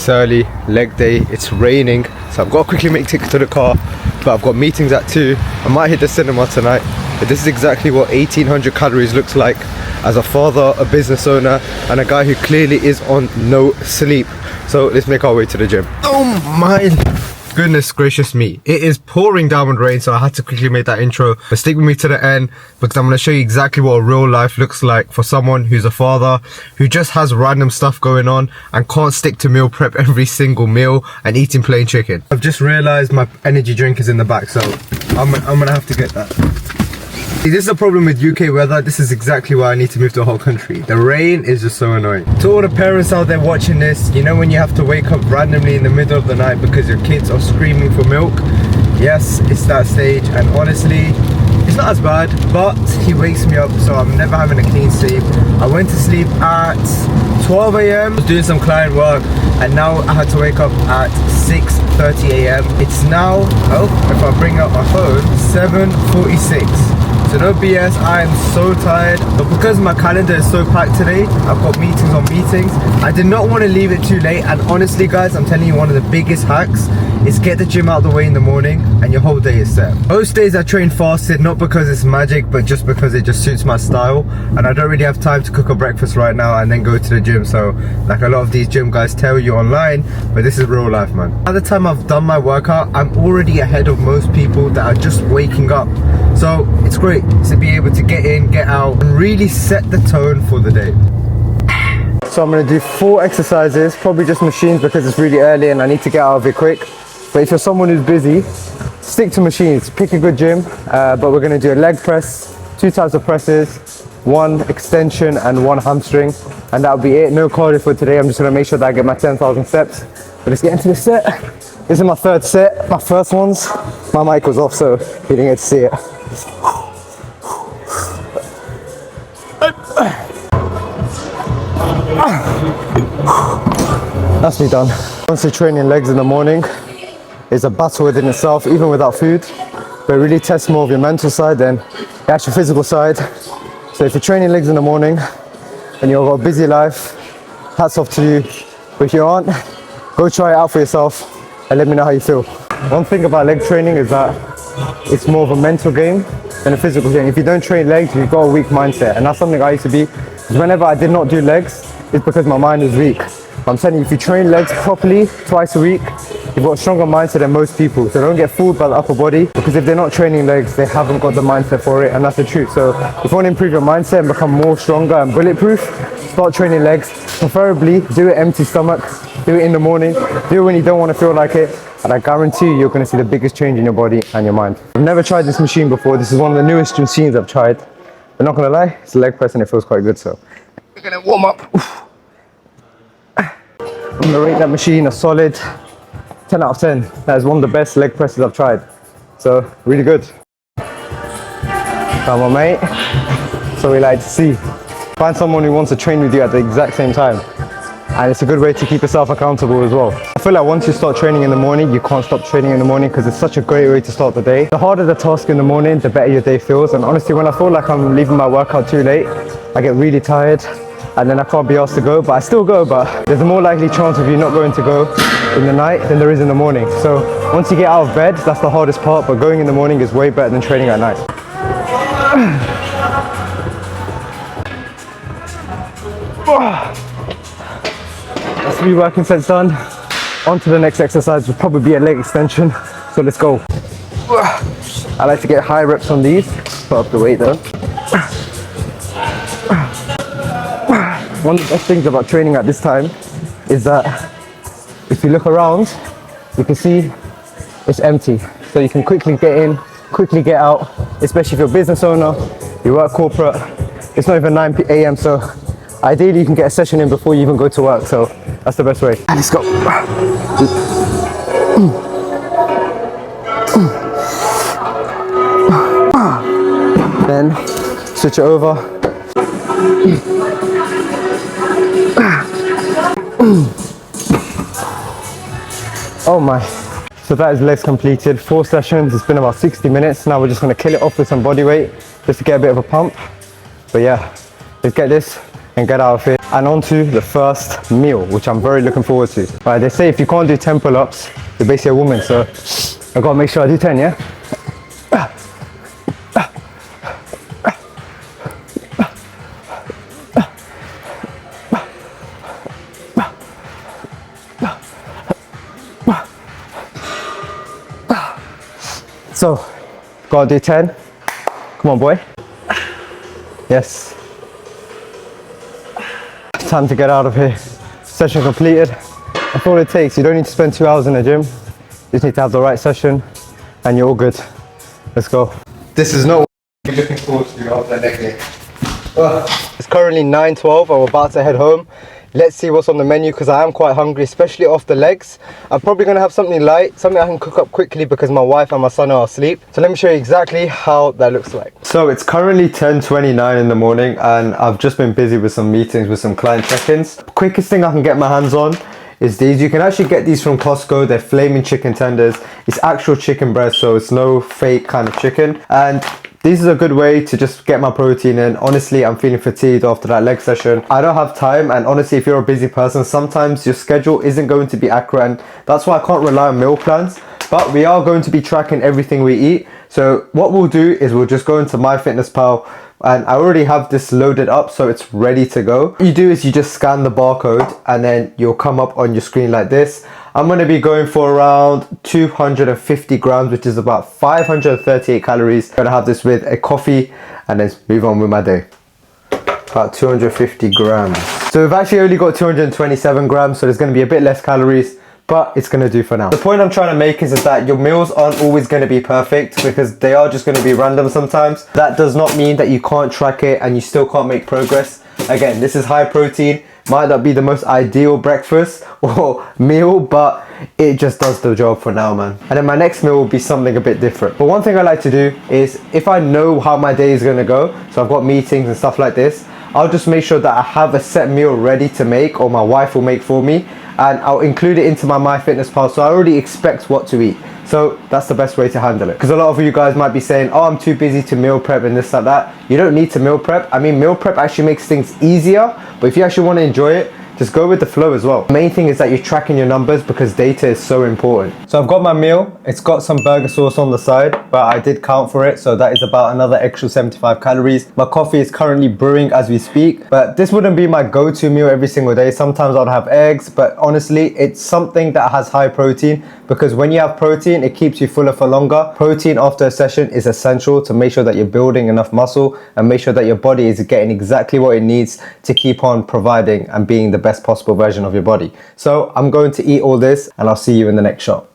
It's early, leg day, it's raining, so I've got to quickly make tickets to the car, but I've got meetings at 2. I might hit the cinema tonight, but this is exactly what 1800 calories looks like as a father, a business owner, and a guy who clearly is on no sleep. So let's make our way to the gym. Oh my goodness gracious me, it is pouring down with rain, so I had to quickly make that intro. But stick with me to the end, because I'm going to show you exactly what a real life looks like for someone who's a father who just has random stuff going on and can't stick to meal prep every single meal and eating plain chicken. I've just realized my energy drink is in the back, so I'm gonna have to get that. See, this is the problem with UK weather. This is exactly why I need to move to a whole country. The rain is just so annoying. To all the parents out there watching this, you know when you have to wake up randomly in the middle of the night because your kids are screaming for milk? Yes, it's that stage, and honestly, it's not as bad, but he wakes me up, so I'm never having a clean sleep. I went to sleep at 12 AM, was doing some client work, and now I had to wake up at 6:30 AM. It's now, if I bring up my phone, 7:46. So no BS, I am so tired, but because my calendar is so packed today, I've got meetings on meetings. I did not want to leave it too late, and honestly guys, I'm telling you, one of the biggest hacks is get the gym out of the way in the morning and your whole day is set. Most days I train fasted, not because it's magic, but just because it just suits my style, and I don't really have time to cook a breakfast right now and then go to the gym. So like a lot of these gym guys tell you online, but this is real life, man. By the time I've done my workout, I'm already ahead of most people that are just waking up. So it's great to be able to get in, get out, and really set the tone for the day. So I'm going to do 4 exercises, probably just machines because it's really early and I need to get out of it quick. But if you're someone who's busy, stick to machines, pick a good gym. But we're going to do a leg press, 2 types of presses, 1 extension and 1 hamstring, and that'll be it. No cardio for today. I'm just going to make sure that I get my 10,000 steps. But let's get into the set. This is my 3rd set, my first ones. My mic was off, so you didn't get to see it. That's me done. Honestly, training legs in the morning is a battle within itself, even without food. But it really tests more of your mental side than the actual physical side. So if you're training legs in the morning and you've got a busy life, hats off to you. But if you aren't, go try it out for yourself and let me know how you feel. One thing about leg training is that it's more of a mental game than a physical game. If you don't train legs, you've got a weak mindset, and that's something I used to be. Whenever I did not do legs, it's because my mind was weak. I'm telling you, if you train legs properly twice a week, you've got a stronger mindset than most people. So don't get fooled by the upper body, because if they're not training legs, they haven't got the mindset for it, and that's the truth. So if you want to improve your mindset and become more stronger and bulletproof, start training legs. Preferably do it empty stomach, do it in the morning, do it when you don't want to feel like it, and I guarantee you're going to see the biggest change in your body and your mind. I've never tried this machine before. This is one of the newest machines I've tried. I'm not going to lie, it's a leg press and it feels quite good, so we're going to warm up. I'm going to rate that machine a solid 10 out of 10. That is one of the best leg presses I've tried. So, really good. Come on, mate. That's what we like to see. Find someone who wants to train with you at the exact same time. And it's a good way to keep yourself accountable as well. I feel like once you start training in the morning, you can't stop training in the morning because it's such a great way to start the day. The harder the task in the morning, the better your day feels. And honestly, when I feel like I'm leaving my workout too late, I get really tired and then I can't be asked to go, but I still go, but there's a more likely chance of you not going to go in the night than there is in the morning. So once you get out of bed, that's the hardest part, but going in the morning is way better than training at night. That's 3 working sets done. On to the next exercise, will probably be a leg extension, so let's go. I like to get high reps on these, put up the weight though. One of the best things about training at this time is that if you look around, you can see it's empty. So you can quickly get in, quickly get out, especially if you're a business owner, you work corporate. It's not even 9 AM, so ideally you can get a session in before you even go to work, so that's the best way. Let's go. Then switch it over. Oh my. So that is legs completed. 4 sessions, it's been about 60 minutes. Now we're just going to kill it off with some body weight just to get a bit of a pump. But yeah, let's get this and get out of here and on to the first meal, which I'm very looking forward to. Right, they say if you can't do 10 pull-ups, you're basically a woman, so I've got to make sure I do 10, yeah? So, gotta do 10. Come on, boy. Yes. Time to get out of here. Session completed. That's all it takes. You don't need to spend 2 hours in the gym. You just need to have the right session and you're all good. Let's go. This is not what I'm looking forward to after that leg day. It's currently 9:12. I'm about to head home. Let's see what's on the menu because I am quite hungry, especially off the legs. I'm probably going to have something light, something I can cook up quickly because my wife and my son are asleep. So let me show you exactly how that looks like. So it's currently 10:29 in the morning and I've just been busy with some meetings with some client check-ins. Quickest thing I can get my hands on is these. You can actually get these from Costco. They're flaming chicken tenders. It's actual chicken breast, so it's no fake kind of chicken. And this is a good way to just get my protein in. Honestly, I'm feeling fatigued after that leg session. I don't have time, and honestly, if you're a busy person, sometimes your schedule isn't going to be accurate, and that's why I can't rely on meal plans. But we are going to be tracking everything we eat. So what we'll do is we'll just go into MyFitnessPal, and I already have this loaded up so it's ready to go. What you do is you just scan the barcode and then you'll come up on your screen like this. I'm going to be going for around 250 grams, which is about 538 calories. I'm going to have this with a coffee and then move on with my day. About 250 grams. So we've actually only got 227 grams, so there's going to be a bit less calories, but it's going to do for now. The point I'm trying to make is that your meals aren't always going to be perfect because they are just going to be random sometimes. That does not mean that you can't track it and you still can't make progress. Again, this is high protein. Might not be the most ideal breakfast or meal, but it just does the job for now, man. And then my next meal will be something a bit different. But one thing I like to do is if I know how my day is going to go, so I've got meetings and stuff like this, I'll just make sure that I have a set meal ready to make, or my wife will make for me, and I'll include it into my MyFitnessPal, so I already expect what to eat. So that's the best way to handle it. Because a lot of you guys might be saying, oh, I'm too busy to meal prep and this, like that. You don't need to meal prep. I mean, meal prep actually makes things easier, but if you actually want to enjoy it, just go with the flow as well. The main thing is that you're tracking your numbers because data is so important. So I've got my meal. It's got some burger sauce on the side, but I did count for it. So that is about another extra 75 calories. My coffee is currently brewing as we speak, but this wouldn't be my go-to meal every single day. Sometimes I'd have eggs, but honestly, it's something that has high protein because when you have protein, it keeps you fuller for longer. Protein after a session is essential to make sure that you're building enough muscle and make sure that your body is getting exactly what it needs to keep on providing and being the best possible version of your body. So I'm going to eat all this and I'll see you in the next shot.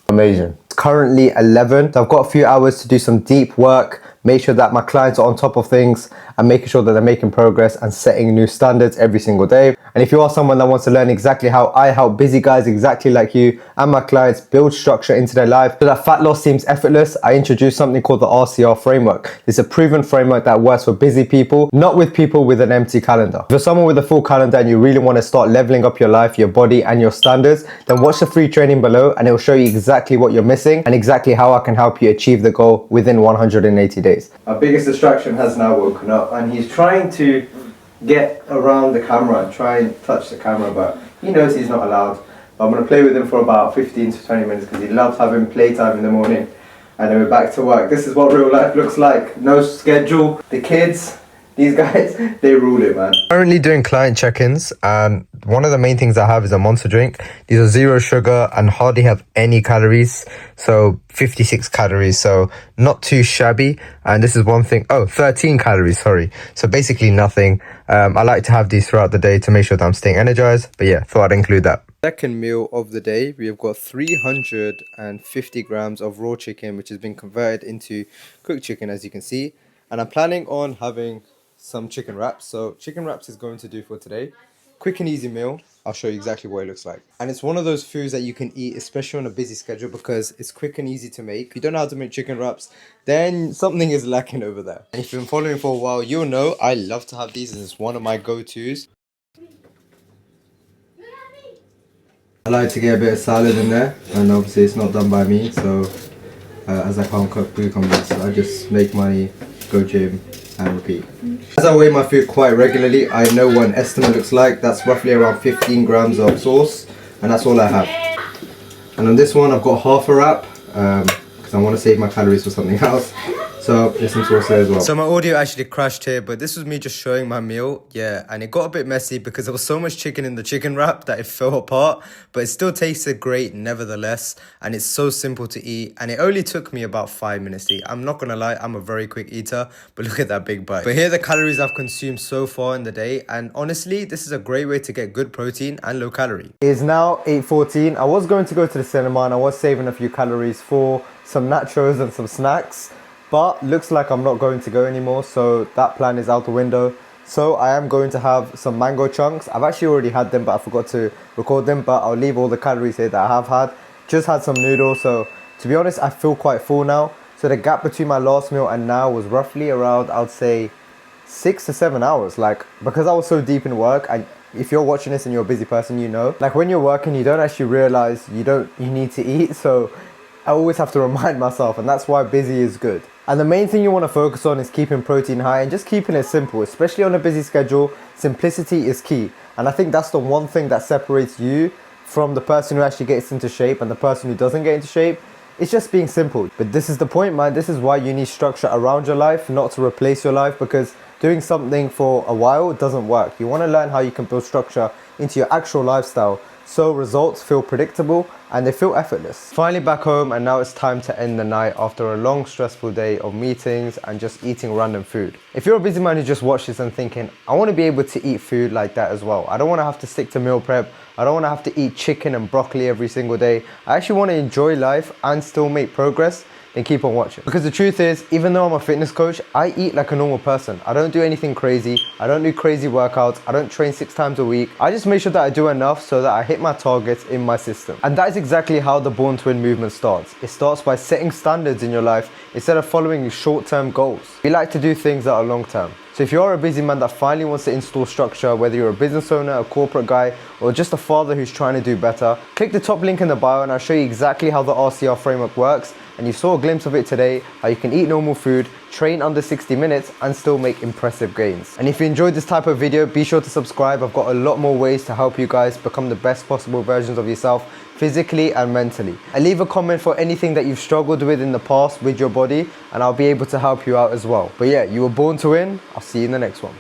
Amazing. It's currently 11, so I've got a few hours to do some deep work, make sure that my clients are on top of things and making sure that they're making progress and setting new standards every single day. And if you are someone that wants to learn exactly how I help busy guys exactly like you and my clients build structure into their life so that fat loss seems effortless, I introduced something called the RCR Framework. It's a proven framework that works for busy people, not with people with an empty calendar. If you're someone with a full calendar and you really want to start leveling up your life, your body and your standards, then watch the free training below and it will show you exactly what you're missing and exactly how I can help you achieve the goal within 180 days. Our biggest distraction has now woken up and he's trying to get around the camera and try and touch the camera, but he knows he's not allowed. But I'm going to play with him for about 15 to 20 minutes because he loves having playtime in the morning and then we're back to work. This is what real life looks like. No schedule. The kids, these guys, they rule it, man. Currently doing client check-ins and one of the main things I have is a Monster drink. These are 0 sugar and hardly have any calories. So 56 calories, so not too shabby. And this is one thing, 13 calories, sorry. So basically nothing. I like to have these throughout the day to make sure that I'm staying energized. But yeah, thought I'd include that. Second meal of the day, we have got 350 grams of raw chicken, which has been converted into cooked chicken, as you can see. And I'm planning on having some chicken wraps. So chicken wraps is going to do for today. Quick and easy meal. I'll show you exactly what it looks like. And it's one of those foods that you can eat, especially on a busy schedule, because it's quick and easy to make. If you don't know how to make chicken wraps, then something is lacking over there. And if you've been following for a while, you'll know I love to have these, and it's one of my go-tos. I like to get a bit of salad in there, and obviously it's not done by me, so as I can't cook cucumbers, I just make my go gym and repeat. As I weigh my food quite regularly, I know what an estimate looks like. That's roughly around 15 grams of sauce, and that's all I have. And on this one, I've got half a wrap because I want to save my calories for something else. So there's some sauce there as well. So my audio actually crashed here, but this was me just showing my meal. Yeah, and it got a bit messy because there was so much chicken in the chicken wrap that it fell apart, but it still tasted great nevertheless. And it's so simple to eat. And it only took me about 5 minutes to eat. I'm not gonna lie, I'm a very quick eater, but look at that big bite. But here are the calories I've consumed so far in the day. And honestly, this is a great way to get good protein and low calorie. It is now 8:14. I was going to go to the cinema and I was saving a few calories for some nachos and some snacks. But looks like I'm not going to go anymore, so that plan is out the window. So I am going to have some mango chunks. I've actually already had them, but I forgot to record them. But I'll leave all the calories here that I have had. Just had some noodles, so to be honest, I feel quite full now. So the gap between my last meal and now was roughly around, I'd say, 6 to 7 hours. Like, because I was so deep in work, and if you're watching this and you're a busy person, you know, like when you're working, you don't actually realize you need to eat. So I always have to remind myself, and that's why busy is good. And the main thing you want to focus on is keeping protein high and just keeping it simple, especially on a busy schedule. Simplicity is key. And I think that's the one thing that separates you from the person who actually gets into shape and the person who doesn't get into shape. It's just being simple. But this is the point, man. This is why you need structure around your life, not to replace your life, because doing something for a while doesn't work. You want to learn how you can build structure into your actual lifestyle, so results feel predictable and they feel effortless. Finally back home, and now it's time to end the night after a long stressful day of meetings and just eating random food. If you're a busy man who just watched this and thinking, I want to be able to eat food like that as well. I don't want to have to stick to meal prep. I don't want to have to eat chicken and broccoli every single day. I actually want to enjoy life and still make progress. Then keep on watching. Because the truth is, even though I'm a fitness coach, I eat like a normal person. I don't do anything crazy. I don't do crazy workouts. I don't train 6 times a week. I just make sure that I do enough so that I hit my targets in my system. And that is exactly how the Born to Win movement starts. It starts by setting standards in your life instead of following short-term goals. We like to do things that are long-term. So if you are a busy man that finally wants to install structure, whether you're a business owner, a corporate guy, or just a father who's trying to do better, click the top link in the bio and I'll show you exactly how the RCR framework works. And you saw a glimpse of it today, how you can eat normal food, train under 60 minutes and still make impressive gains. And if you enjoyed this type of video, be sure to subscribe. I've got a lot more ways to help you guys become the best possible versions of yourself, physically and mentally. And leave a comment for anything that you've struggled with in the past with your body, and I'll be able to help you out as well. But yeah, you were born to win. I'll see you in the next one.